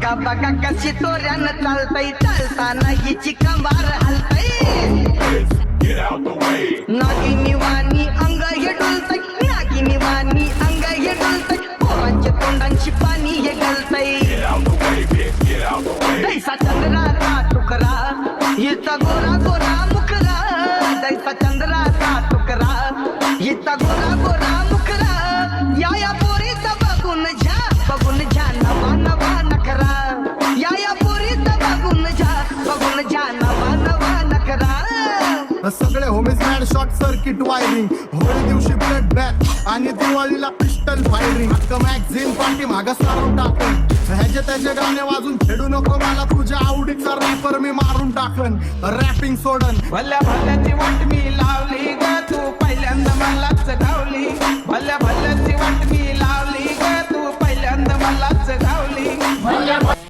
बघा बघा कशी तोऱ्यानं चालतय चालताना हिची कंबार हलतय नागिनी वाणी अंग हे डुलतय नागिनी वाणी अंग हे डुलतय पोरांच्या तोंडांची पाणी हे गलतय दैसा चंद्राचा तुकरा हिचा गोरा गोरा मुखरा दैसा चंद्राचा तुकरा हिचा गोरा गोरा मुखरा या पोरीचा बघून झा नवा नवा नखरा या पोरीचा बघून झा नवा नवा नखरा सगळे homies mad short circuit wiring Holi दिवशी ब्लड बॅक आणि दिवाळीला पिस्टल फायरिंग हक्क मॅगझिन पाठी मागं सारून टाकन ह्याचे त्याचे गाणे वाजून खेळू नको मला तुझ्या आवडीचा रॅपर मी मारून टाकन रॅपिंग सोडन भल्या भल्याची वाट मी लावली ग तू पहिल्यांदा मलाच गावली भल्या भल्याची वाट मी लावली ग तू पहिल्यांदा मलाच गावली